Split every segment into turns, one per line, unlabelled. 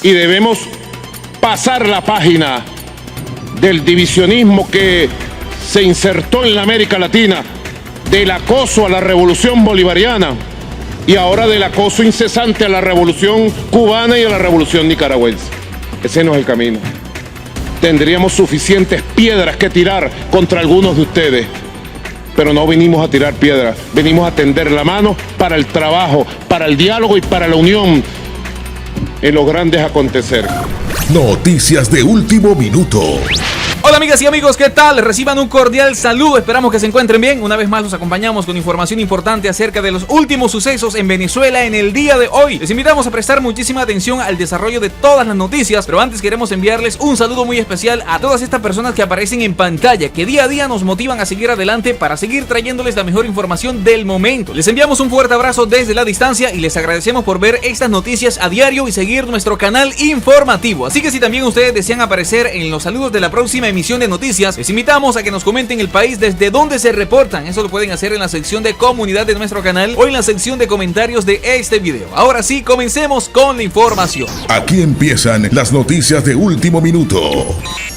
y debemos pasar la página del divisionismo que se insertó en la América Latina, del acoso a la revolución bolivariana y ahora del acoso incesante a la revolución cubana y a la revolución nicaragüense. Ese no es el camino. Tendríamos suficientes piedras que tirar contra algunos de ustedes, pero no vinimos a tirar piedras, venimos a tender la mano para el trabajo, para el diálogo y para la unión en los grandes aconteceres.
Noticias de último minuto.
Hola amigas y amigos, ¿qué tal? Reciban un cordial saludo, esperamos que se encuentren bien. Una vez más los acompañamos con información importante acerca de los últimos sucesos en Venezuela en el día de hoy. Les invitamos a prestar muchísima atención al desarrollo de todas las noticias, pero antes queremos enviarles un saludo muy especial a todas estas personas que aparecen en pantalla, que día a día nos motivan a seguir adelante para seguir trayéndoles la mejor información del momento. Les enviamos un fuerte abrazo desde la distancia y les agradecemos por ver estas noticias a diario y seguir nuestro canal informativo. Así que si también ustedes desean aparecer en los saludos de la próxima emisión de noticias, les invitamos a que nos comenten el país desde donde se reportan. Eso lo pueden hacer en la sección de comunidad de nuestro canal o en la sección de comentarios de este video. Ahora sí, comencemos con la información.
Aquí empiezan las noticias de último minuto.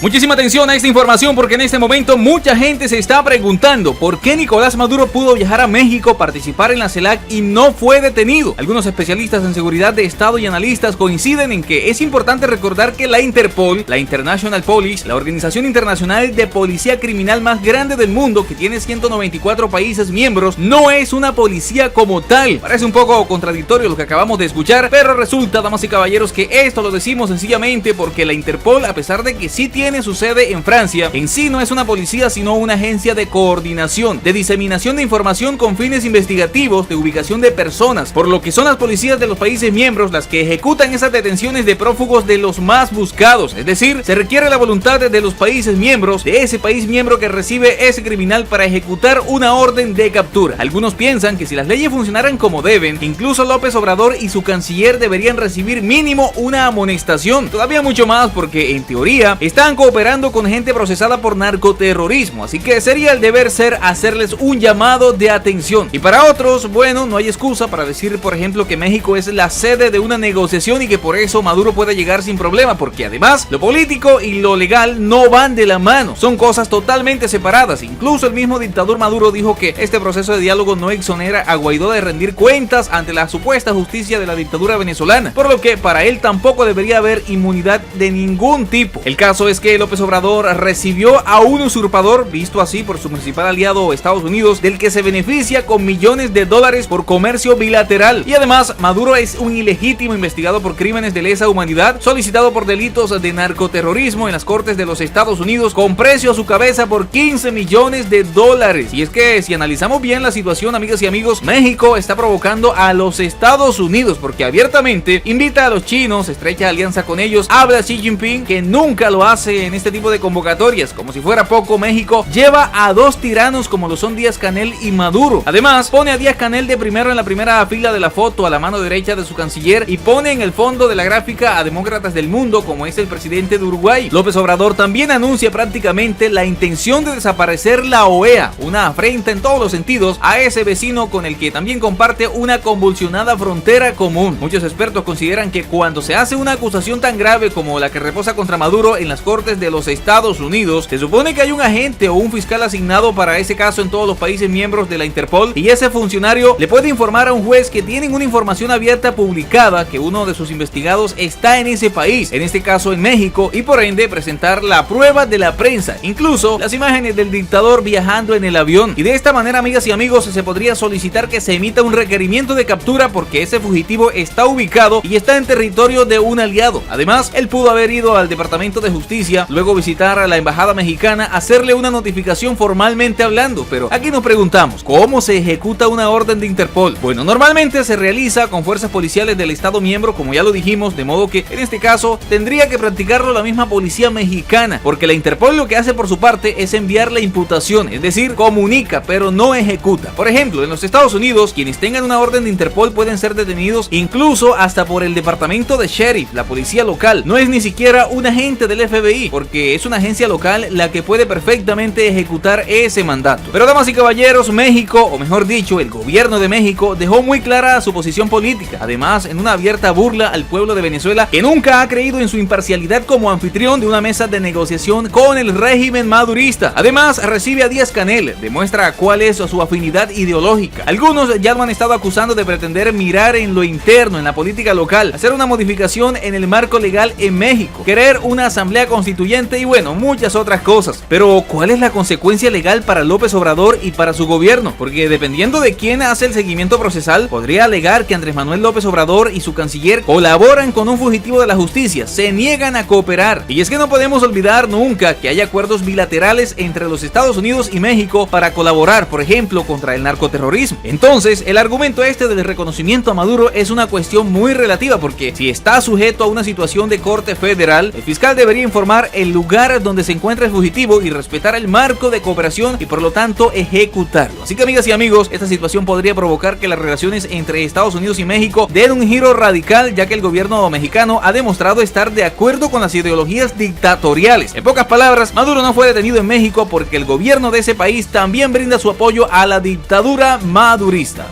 Muchísima atención a esta información porque en este momento mucha gente se está preguntando por qué Nicolás Maduro pudo viajar a México, participar en la CELAC y no fue detenido. Algunos especialistas en seguridad de Estado y analistas coinciden en que es importante recordar que la Interpol, la International Police, la organización internacional de policía criminal más grande del mundo, que tiene 194 países miembros, no es una policía como tal. Parece un poco contradictorio lo que acabamos de escuchar, pero resulta, damas y caballeros, que esto lo decimos sencillamente porque la Interpol, a pesar de que sí tiene su sede en Francia, en sí no es una policía sino una agencia de coordinación, de diseminación de información con fines investigativos, de ubicación de personas, por lo que son las policías de los países miembros las que ejecutan esas detenciones de prófugos de los más buscados. Es decir, se requiere la voluntad de los países miembros, de ese país miembro que recibe ese criminal para ejecutar una orden de captura. Algunos piensan que si las leyes funcionaran como deben, incluso López Obrador y su canciller deberían recibir mínimo una amonestación, todavía mucho más porque en teoría están cooperando con gente procesada por narcoterrorismo, así que sería el deber ser hacerles un llamado de atención. Y para otros, bueno, no hay excusa para decir, por ejemplo, que México es la sede de una negociación y que por eso Maduro puede llegar sin problema, porque además lo político y lo legal no van de la mano, son cosas totalmente separadas. Incluso el mismo dictador Maduro dijo que este proceso de diálogo no exonera a Guaidó de rendir cuentas ante la supuesta justicia de la dictadura venezolana, por lo que para él tampoco debería haber inmunidad de ningún tipo. El caso es que López Obrador recibió a un usurpador, visto así por su principal aliado Estados Unidos, del que se beneficia con millones de dólares por comercio bilateral, y además Maduro es un ilegítimo investigado por crímenes de lesa humanidad, solicitado por delitos de narcoterrorismo en las cortes de los Estados Unidos, con precio a su cabeza por 15 millones de dólares. Y es que si analizamos bien la situación, amigas y amigos, México está provocando a los Estados Unidos porque abiertamente invita a los chinos, estrecha alianza con ellos, habla a Xi Jinping, que nunca lo hace en este tipo de convocatorias. Como si fuera poco, México lleva a dos tiranos como lo son Díaz-Canel y Maduro. Además, pone a Díaz-Canel de primero en la primera fila de la foto, a la mano derecha de su canciller, y pone en el fondo de la gráfica a demócratas del mundo como es el presidente de Uruguay. López Obrador también anuncia prácticamente la intención de desaparecer la OEA, una afrenta en todos los sentidos a ese vecino con el que también comparte una convulsionada frontera común. Muchos expertos consideran que cuando se hace una acusación tan grave como la que reposa contra Maduro en las cortes de los Estados Unidos, se supone que hay un agente o un fiscal asignado para ese caso en todos los países miembros de la Interpol, y ese funcionario le puede informar a un juez que tienen una información abierta publicada que uno de sus investigados está en ese país, en este caso en México, y por ende presentar la prueba de la prensa, incluso las imágenes del dictador viajando en el avión. Y de esta manera, amigas y amigos, se podría solicitar que se emita un requerimiento de captura porque ese fugitivo está ubicado y está en territorio de un aliado. Además, él pudo haber ido al Departamento de Justicia, luego visitar a la embajada mexicana, hacerle una notificación formalmente hablando, pero aquí nos preguntamos, ¿cómo se ejecuta una orden de Interpol? Bueno, normalmente se realiza con fuerzas policiales del Estado miembro, como ya lo dijimos, de modo que en este caso tendría que practicarlo la misma policía mexicana, porque la Interpol lo que hace por su parte es enviar la imputación, es decir, comunica, pero no ejecuta. Por ejemplo, en los Estados Unidos, quienes tengan una orden de Interpol pueden ser detenidos incluso hasta por el departamento de sheriff, la policía local. No es ni siquiera un agente del FBI, ahí, porque es una agencia local la que puede perfectamente ejecutar ese mandato. Pero damas y caballeros, México, o mejor dicho, el gobierno de México, dejó muy clara su posición política. Además, en una abierta burla al pueblo de Venezuela, que nunca ha creído en su imparcialidad como anfitrión de una mesa de negociación con el régimen madurista. Además, recibe a Díaz-Canel, demuestra cuál es su afinidad ideológica. Algunos ya lo han estado acusando de pretender mirar en lo interno, en la política local, hacer una modificación en el marco legal en México, querer una asamblea constituyente y bueno, muchas otras cosas. Pero, ¿cuál es la consecuencia legal para López Obrador y para su gobierno? Porque dependiendo de quién hace el seguimiento procesal, podría alegar que Andrés Manuel López Obrador y su canciller colaboran con un fugitivo de la justicia, se niegan a cooperar. Y es que no podemos olvidar nunca que hay acuerdos bilaterales entre los Estados Unidos y México para colaborar, por ejemplo, contra el narcoterrorismo. Entonces, el argumento este del reconocimiento a Maduro es una cuestión muy relativa, porque si está sujeto a una situación de corte federal, el fiscal debería informar el lugar donde se encuentra el fugitivo y respetar el marco de cooperación y por lo tanto ejecutarlo. Así que, amigas y amigos, esta situación podría provocar que las relaciones entre Estados Unidos y México den un giro radical, ya que el gobierno mexicano ha demostrado estar de acuerdo con las ideologías dictatoriales. En pocas palabras, Maduro no fue detenido en México porque el gobierno de ese país también brinda su apoyo a la dictadura madurista.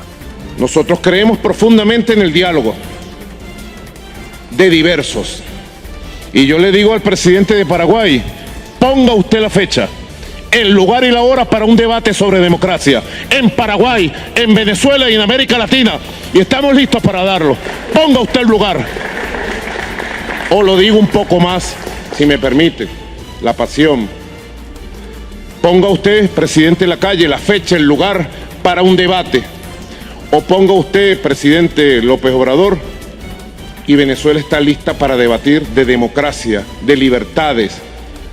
Nosotros creemos profundamente en el diálogo de diversos. Y yo le digo al presidente de Paraguay, ponga usted la fecha, el lugar y la hora para un debate sobre democracia en Paraguay, en Venezuela y en América Latina. Y estamos listos para darlo. Ponga usted el lugar. O lo digo un poco más, si me permite, la pasión. Ponga usted, presidente Lacalle, la fecha, el lugar para un debate. O ponga usted, presidente López Obrador, y Venezuela está lista para debatir de democracia, de libertades,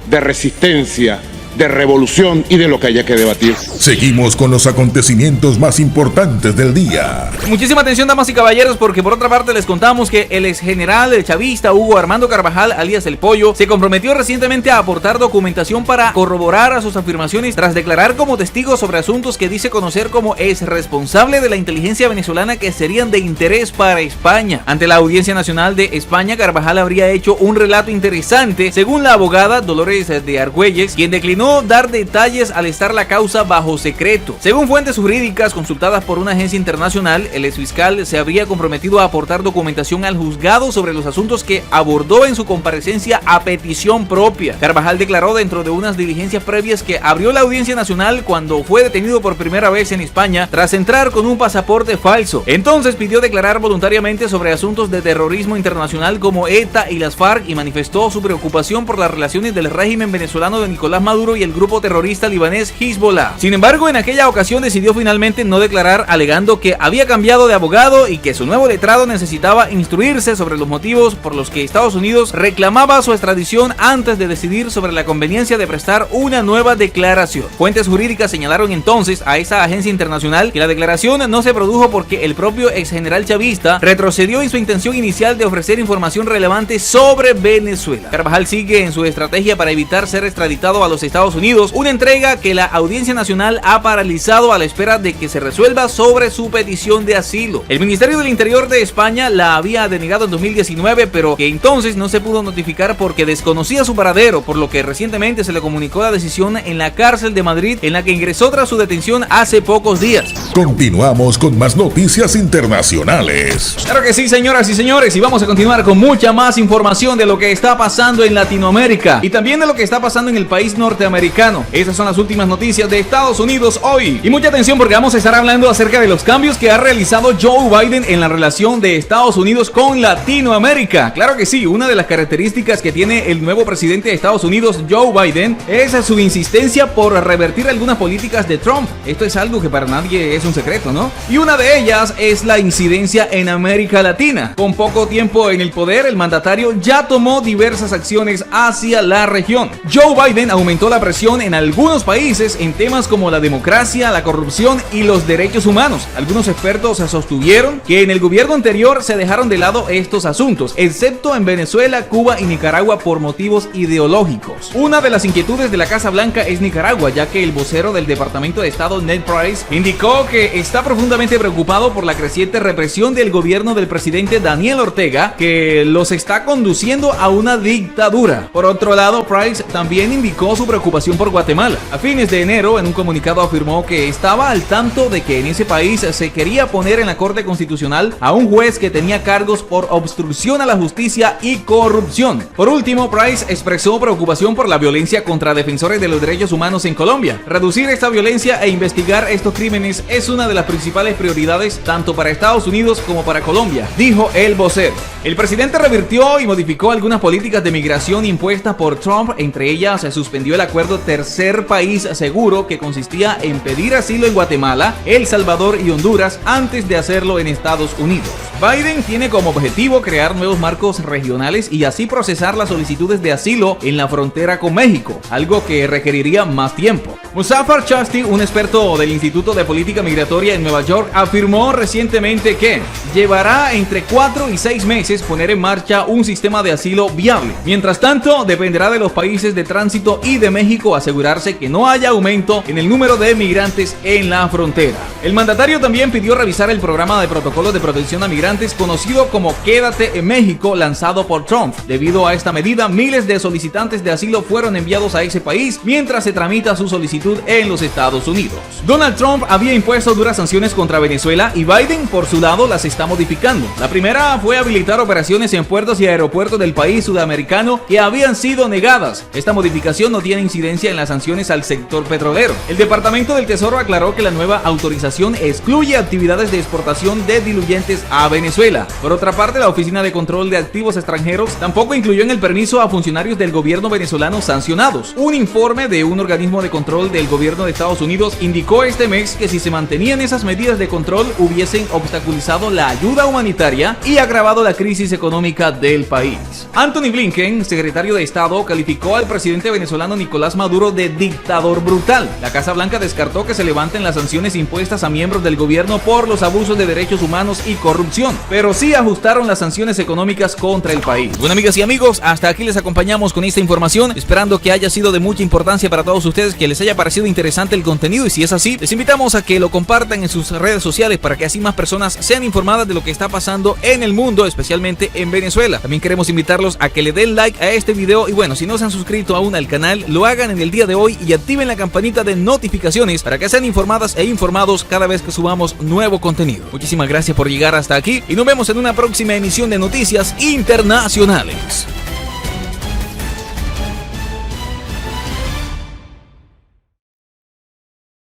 de resistencia, de revolución y de lo que haya que debatir.
Seguimos con los acontecimientos más importantes del día.
Muchísima atención, damas y caballeros, porque por otra parte les contamos que el ex general el chavista Hugo Armando Carvajal, alias El Pollo, se comprometió recientemente a aportar documentación para corroborar a sus afirmaciones tras declarar como testigo sobre asuntos que dice conocer como ex responsable de la inteligencia venezolana que serían de interés para España. Ante la Audiencia Nacional de España, Carvajal habría hecho un relato interesante, según la abogada Dolores de Argüelles, quien declinó dar detalles al estar la causa bajo secreto. Según fuentes jurídicas consultadas por una agencia internacional, el exfiscal se habría comprometido a aportar documentación al juzgado sobre los asuntos que abordó en su comparecencia a petición propia. Carvajal declaró dentro de unas diligencias previas que abrió la Audiencia Nacional cuando fue detenido por primera vez en España tras entrar con un pasaporte falso. Entonces pidió declarar voluntariamente sobre asuntos de terrorismo internacional como ETA y las FARC y manifestó su preocupación por las relaciones del régimen venezolano de Nicolás Maduro y el grupo terrorista libanés Hezbollah. Sin embargo, en aquella ocasión decidió finalmente no declarar, alegando que había cambiado de abogado y que su nuevo letrado necesitaba instruirse sobre los motivos por los que Estados Unidos reclamaba su extradición antes de decidir sobre la conveniencia de prestar una nueva declaración. Fuentes jurídicas señalaron entonces a esa agencia internacional que la declaración no se produjo porque el propio ex general chavista retrocedió en su intención inicial de ofrecer información relevante sobre Venezuela. Carvajal sigue en su estrategia para evitar ser extraditado a los Estados Unidos, una entrega que la Audiencia Nacional ha paralizado a la espera de que se resuelva sobre su petición de asilo. El Ministerio del Interior de España la había denegado en 2019, pero que entonces no se pudo notificar porque desconocía su paradero, por lo que recientemente se le comunicó la decisión en la cárcel de Madrid, en la que ingresó tras su detención hace pocos días.
Continuamos con más noticias internacionales.
Claro que sí, señoras y señores, y vamos a continuar con mucha más información de lo que está pasando en Latinoamérica y también de lo que está pasando en el país norteamericano. Estas son las últimas noticias de Estados Unidos hoy. Y mucha atención porque vamos a estar hablando acerca de los cambios que ha realizado Joe Biden en la relación de Estados Unidos con Latinoamérica. Claro que sí, una de las características que tiene el nuevo presidente de Estados Unidos, Joe Biden, es su insistencia por revertir algunas políticas de Trump. Esto es algo que para nadie es un secreto, ¿no? Y una de ellas es la incidencia en América Latina. Con poco tiempo en el poder, el mandatario ya tomó diversas acciones hacia la región. Joe Biden aumentó la la presión en algunos países en temas como la democracia, la corrupción y los derechos humanos. Algunos expertos sostuvieron que en el gobierno anterior se dejaron de lado estos asuntos, excepto en Venezuela, Cuba y Nicaragua por motivos ideológicos. Una de las inquietudes de la Casa Blanca es Nicaragua, ya que el vocero del Departamento de Estado, Ned Price, indicó que está profundamente preocupado por la creciente represión del gobierno del presidente Daniel Ortega, que los está conduciendo a una dictadura. Por otro lado, Price también indicó su preocupación por Guatemala. A fines de enero, en un comunicado afirmó que estaba al tanto de que en ese país se quería poner en la Corte Constitucional a un juez que tenía cargos por obstrucción a la justicia y corrupción. Por último, Price expresó preocupación por la violencia contra defensores de los derechos humanos en Colombia. Reducir esta violencia e investigar estos crímenes es una de las principales prioridades tanto para Estados Unidos como para Colombia, dijo el vocero. El presidente revirtió y modificó algunas políticas de migración impuestas por Trump. Entre ellas, se suspendió el acuerdo Tercer País Seguro, que consistía en pedir asilo en Guatemala, El Salvador y Honduras antes de hacerlo en Estados Unidos. Biden tiene como objetivo crear nuevos marcos regionales y así procesar las solicitudes de asilo en la frontera con México, algo que requeriría más tiempo. Muzaffar Chasti, un experto del Instituto de Política Migratoria en Nueva York, afirmó recientemente que llevará entre 4 y 6 meses poner en marcha un sistema de asilo viable. Mientras tanto, dependerá de los países de tránsito y de México asegurarse que no haya aumento en el número de migrantes en la frontera. El mandatario también pidió revisar el programa de protocolos de protección a migrantes conocido como Quédate en México, lanzado por Trump. Debido a esta medida, miles de solicitantes de asilo fueron enviados a ese país mientras se tramita su solicitud en los Estados Unidos. Donald Trump había impuesto duras sanciones contra Venezuela y Biden, por su lado, las está modificando. La primera fue habilitar operaciones en puertos y aeropuertos del país sudamericano que habían sido negadas. Esta modificación no tiene incidencia en las sanciones al sector petrolero. El Departamento del Tesoro aclaró que la nueva autorización excluye actividades de exportación de diluyentes a Venezuela. Por otra parte, la Oficina de Control de Activos Extranjeros tampoco incluyó en el permiso a funcionarios del gobierno venezolano sancionados. Un informe de un organismo de control del gobierno de Estados Unidos indicó este mes que si se mantenían esas medidas de control hubiesen obstaculizado la ayuda humanitaria y agravado la crisis económica del país. Anthony Blinken, secretario de Estado, calificó al presidente venezolano Nicolás Maduro de dictador brutal. La Casa Blanca descartó que se levanten las sanciones impuestas a miembros del gobierno por los abusos de derechos humanos y corrupción, pero sí ajustaron las sanciones económicas contra el país. Bueno, amigas y amigos, hasta aquí les acompañamos con esta información, esperando que haya sido de mucha importancia para todos ustedes, que les haya parecido interesante el contenido, y si es así, les invitamos a que lo compartan en sus redes sociales para que así más personas sean informadas de lo que está pasando en el mundo, especialmente en Venezuela. También queremos invitarlos a que le den like a este video y bueno, si no se han suscrito aún al canal, lo hagan en el día de hoy y activen la campanita de notificaciones para que sean informadas e informados cada vez que subamos nuevo contenido. Muchísimas gracias por llegar hasta aquí y nos vemos en una próxima emisión de Noticias Internacionales.